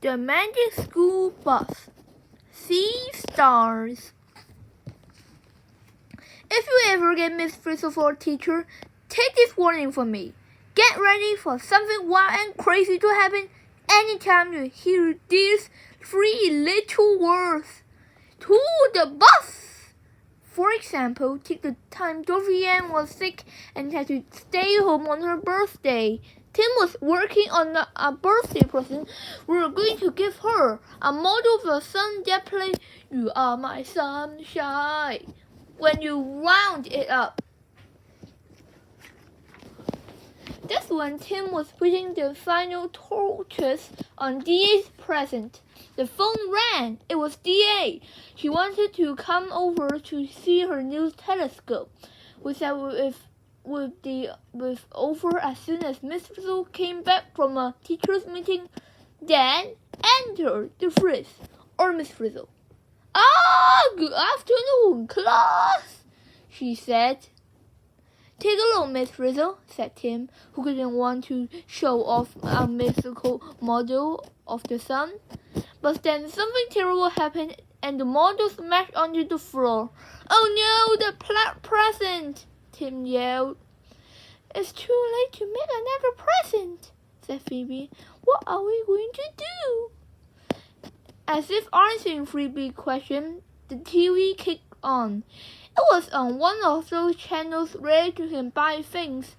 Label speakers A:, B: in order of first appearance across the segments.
A: The Magic School Bus. See stars. If you ever get Miss Frizzle for a teacher, take this warning from me. Get ready for something wild and crazy to happen anytime you hear these 3 little words. To the bus! For example, take the time Dorothy Ann was sick and had to stay home on her birthday. Tim was working on a birthday present we were going to give her, a model of a sun that played "You Are My Sunshine" when you wound it up. That's when Tim was putting the final touches on DA's present. The phone rang. It was DA. She wanted to come over to see her new telescope. We said with over as soon as Miss Frizzle came back from a teacher's meeting. Then entered the Frizz, or Miss Frizzle. Good afternoon, class, she said. Take a look, Miss Frizzle, said Tim, who didn't want to show off a mythical model of the sun. But then something terrible happened, and the model smashed onto the floor. Oh no, the present! Tim yelled. It's too late to make another present, said Phoebe. What are we going to do? As if answering Phoebe's question, the TV kicked on. It was on one of those channels where you can buy things,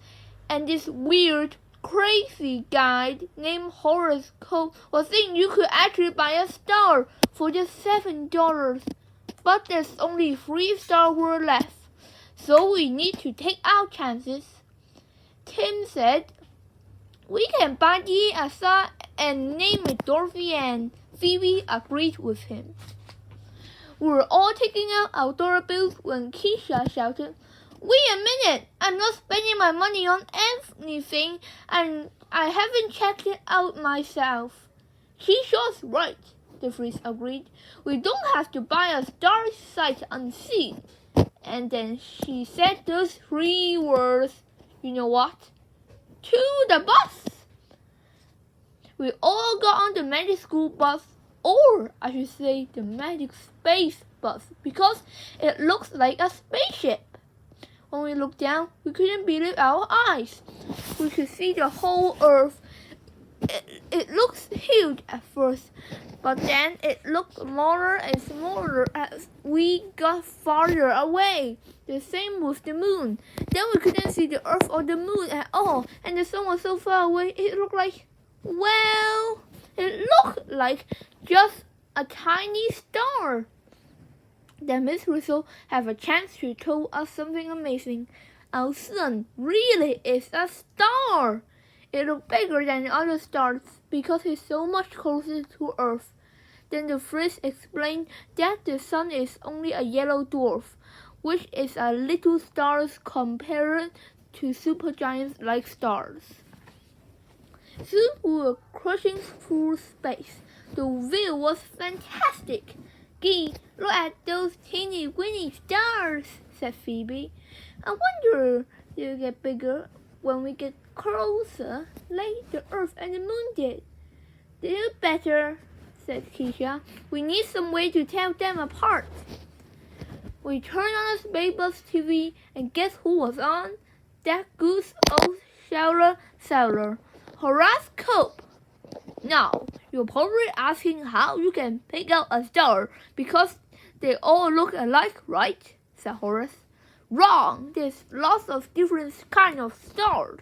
A: and this weird, crazy guy named Horace Cole was saying you could actually buy a star for just $7. But there's only 3 Star Wars left, so we need to take our chances. Tim said, we can buy a star and name it Dorothy Ann. Phoebe agreed with him. We were all taking out our dollar bills when Keisha shouted, Wait a minute! I'm not spending my money on anything, and I haven't checked it out myself. Keisha's right, the Frizz agreed. We don't have to buy a star sight unseen. And then she said those 3 words. You know what? To the bus! We all got on the Magic School Bus, or I should say the Magic Space Bus, because it looks like a spaceship. When we looked down, we couldn't believe our eyes. We could see the whole Earth. It looks huge at first, but then it looked smaller and smaller as we got farther away. The same with the moon. Then we couldn't see the Earth or the moon at all, and the sun was so far away it looked like, well, it looked like just a tiny star. Then Miss Frizzle had a chance to tell us something amazing. Our sun really is a star. It looked bigger than the other stars because it's so much closer to Earth. Then the Frizz explained that the sun is only a yellow dwarf, which is a little star compared to supergiants like stars. Soon we were crushing through space. The view was fantastic. Gee, look at those teeny weeny stars, said Phoebe. I wonder they'll get bigger when we get closer, like the Earth and the Moon did. They're better, said Keisha. We need some way to tell them apart. We turned on the Space Bus TV, and guess who was on? That goose old sailor, Horoscope. Now, you're probably asking how you can pick out a star because they all look alike, right? Said Horace. Wrong! There's lots of different kinds of stars.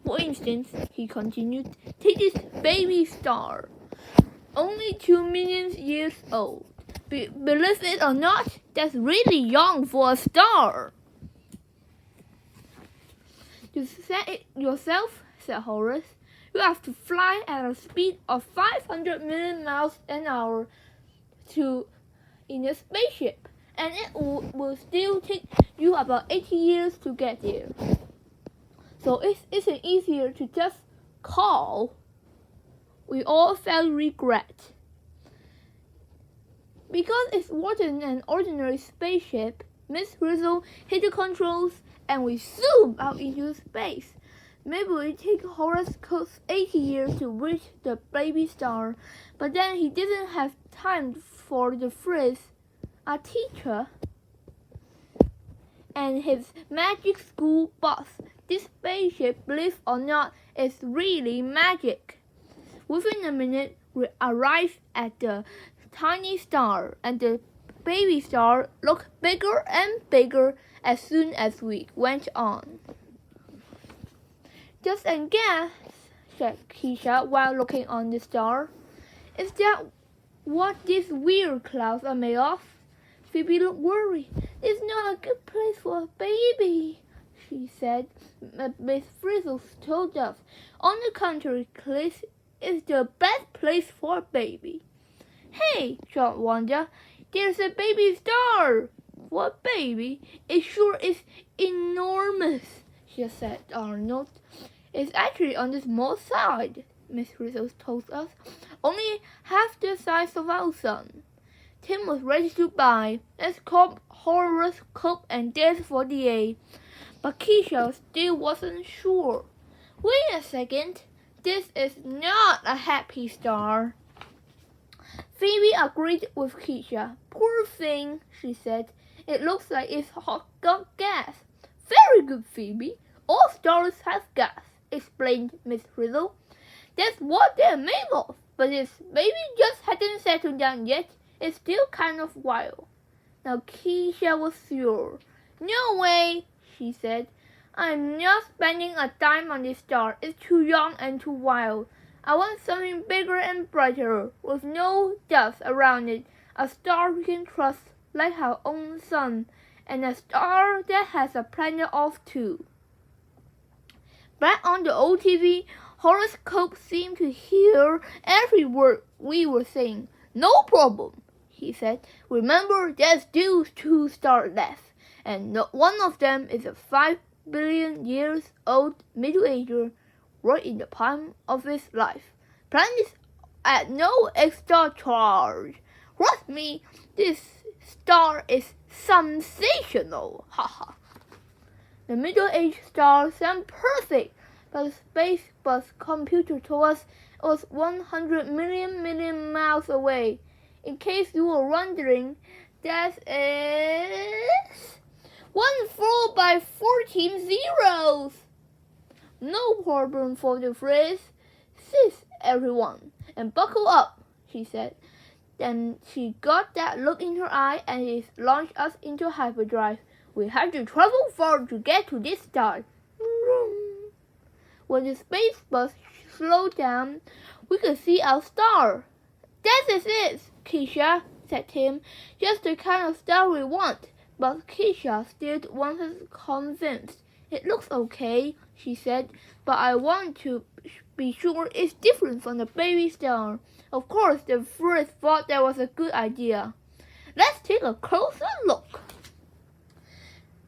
A: For instance, he continued, take this baby star. Only 2 million years old. Believe it or not, that's really young for a star. You said it yourself, said Horace. You have to fly at a speed of 500 million miles an hour in a spaceship, and it will still take you about 80 years to get there. So it isn't easier to just call. We all felt regret. Because it wasn't an ordinary spaceship, Miss Frizzle hit the controls and we zoomed out into space. Maybe it take Horace Cook's 80 years to reach the baby star, but then he didn't have time for the Frizz, a teacher, and his magic school bus. This spaceship, believe or not, is really magic. Within a minute, we arrived at the tiny star, and the baby star looked bigger and bigger as soon as we went on. Just a guess, said Keisha while looking on the star. Is that what these weird clouds are made of? Phoebe looked worried. It's not a good place for a baby, she said. Miss Frizzle told us. On the contrary, this is the best place for a baby. Hey, John wondered. There's a baby star. What baby? It sure is enormous, she said. Arnold. It's actually on the small side, Miss Frizzle told us. Only half the size of our sun. Tim was ready to buy. Let's call Horace Cook and dance for the A. But Keisha still wasn't sure. Wait a second. This is not a happy star. Phoebe agreed with Keisha. Poor thing, she said. It looks like it's got gas. Very good, Phoebe. All stars have gas, explained Miss Frizzle. That's what they're made of. But this baby just hadn't settled down yet. It's still kind of wild. Now Keisha was sure. No way, she said. I'm not spending a dime on this star. It's too young and too wild. I want something bigger and brighter, with no dust around it. A star we can trust, like our own sun, and a star that has a planet of two. Back on the old TV, Horace Cook seemed to hear every word we were saying. No problem, he said. Remember, there's still 2 stars left, and one of them is a 5 billion years old middle-ager, right in the prime of his life. Planets at no extra charge. Trust me, this star is sensational. Haha. The middle-aged star sounded perfect, but the space bus computer told us it was 100 million miles away. In case you were wondering, that is 1 4 by 14 zeros. No problem for the Frizz. Sit, everyone, and buckle up, she said. Then she got that look in her eye and it launched us into hyperdrive. We had to travel far to get to this star. When the space bus slowed down, we could see our star. That is it, Keisha, said Tim. Just the kind of star we want. But Keisha still wasn't convinced. It looks okay, she said, but I want to be sure it's different from the baby star. Of course, the Frizz thought that was a good idea. Let's take a closer look.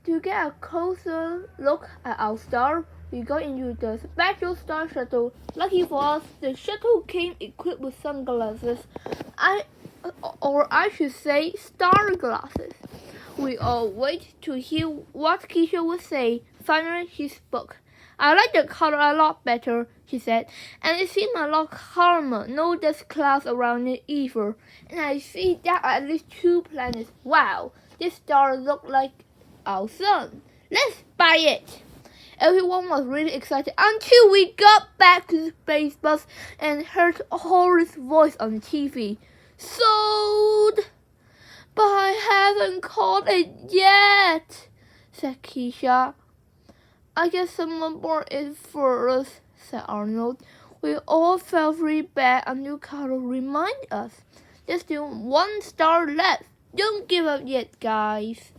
A: To get a closer look at our star, we got into the special star shuttle. Lucky for us, the shuttle came equipped with sunglasses. I should say star glasses. We all waited to hear what Keisha would say. Finally, she spoke. I like the color a lot better, she said, and it seemed a lot calmer. No dust clouds around it either. And I see that at least 2 planets. Wow, this star looked like our sun. Let's buy it. Everyone was really excited until we got back to the space bus and heard Horace's voice on the TV. Sold! But I haven't called it yet, said Keisha. I guess someone bought it for us, said Arnold. We all felt very bad until Carol reminded us. There's still 1 star left. Don't give up yet, guys.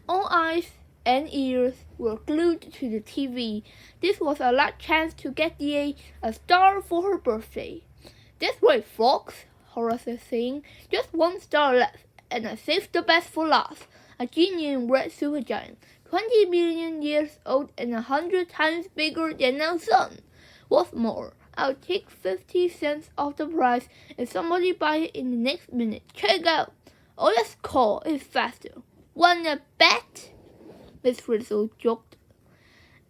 A: All eyes and ears were glued to the TV. This was a last chance to get a star for her birthday. That's right, folks, Horace was saying. Just 1 star left, and I saved the best for last. A genuine red supergiant, 20 billion years old and 100 times bigger than our sun. What's more, I'll take 50 cents off the price if somebody buys it in the next minute. Check it out. Oh, let's call it faster. Wanna bet? Miss Frizzle joked.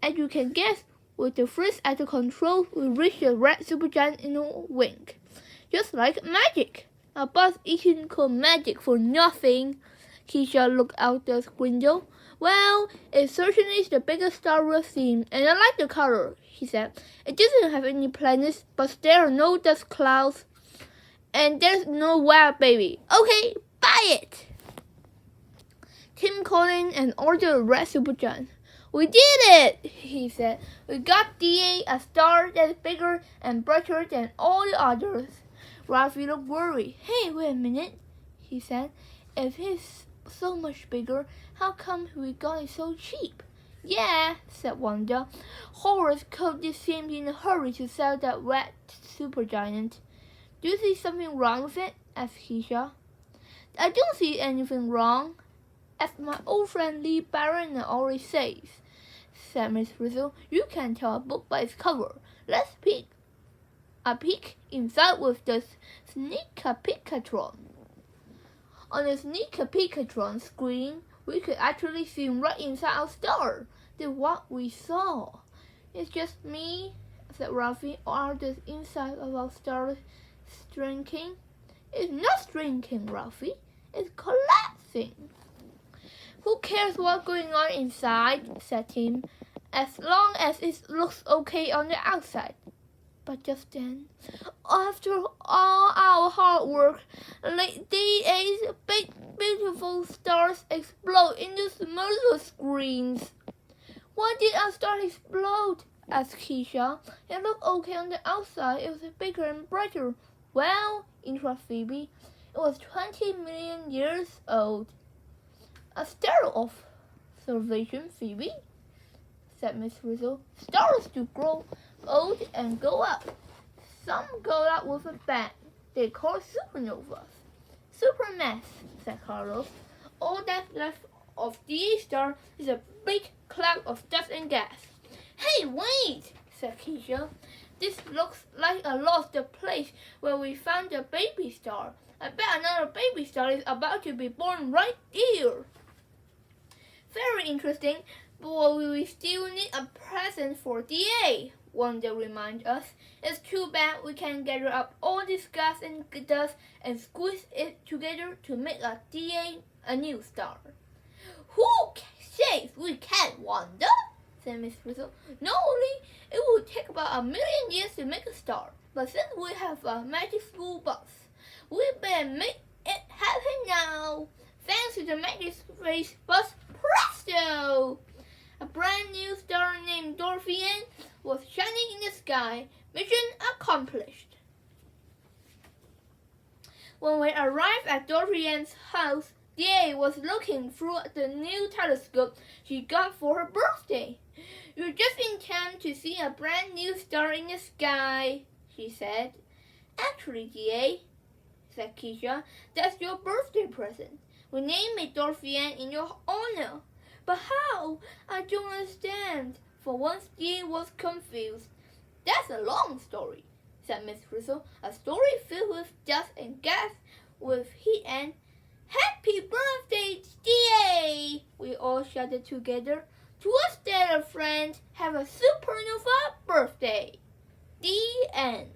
A: As you can guess, with the freeze out of control, we reached the red supergiant in a wink. Just like magic. A bus isn't called magic for nothing. Keisha looked out the window. Well, it certainly is the biggest Star Wars theme, and I like the color, she said. It doesn't have any planets, but there are no dust clouds, and there's no wild baby. Okay, buy it! Tim called in and ordered a red supergiant. We did it, he said. We got DA a star that's bigger and brighter than all the others. Ralphie looked worried. Hey, wait a minute, he said. If he's so much bigger, how come we got it so cheap? Yeah, said Wanda. Horace Cody seemed in a hurry to sell that red supergiant. Do you see something wrong with it? asked Keisha. I don't see anything wrong. As my old friend Lee Barron always says, said Miss Frizzle, you can tell a book by its cover. Let's peek inside with the Sneaker-Peekatron. On the Sneaker-Peekatron screen, we could actually see right inside our star. That's what we saw. It's just me, said Ralphie. Or are the inside of our star shrinking? It's not shrinking, Ralphie. It's collapsing. Who cares what's going on inside, said Tim, as long as it looks okay on the outside. But just then, after all our hard work, like DA's big, beautiful stars explode into smaller screens. Why did our star explode? asked Keisha. It looked okay on the outside. It was bigger and brighter. Well, interrupted Phoebe, it was 20 million years old. A star of observation, Phoebe, said Miss Frizzle. Stars do grow old and go up. Some go up with a bang. They're called supernovas. Supermass, said Carlos. All that's left of the star is a big cloud of dust and gas. Hey, wait, said Keisha. This looks like a lost place where we found the baby star. I bet another baby star is about to be born right here. Very interesting, but we still need a present for DA, Wanda reminded us. It's too bad we can't gather up all this gas and dust and squeeze it together to make a DA a new star. Who says we can't, Wanda? said Miss Frizzle. Not only it would take about 1,000,000 years to make a star, but since we have a magic school bus, we better make it happen now. Thanks to the magic space bus, presto! A brand new star named Dorothy Ann was shining in the sky. Mission accomplished. When we arrived at Dorothy Ann's house, DA was looking through the new telescope she got for her birthday. You're just in time to see a brand new star in the sky, she said. Actually, DA, said Keisha, that's your birthday present. We named it Dorothy Ann in your honor. But how? I don't understand. For once, DA was confused. That's a long story, said Miss Frizzle. A story filled with dust and gas, with heat and happy birthday, DA! We all shouted together. To us there, friends, have a supernova birthday. The end.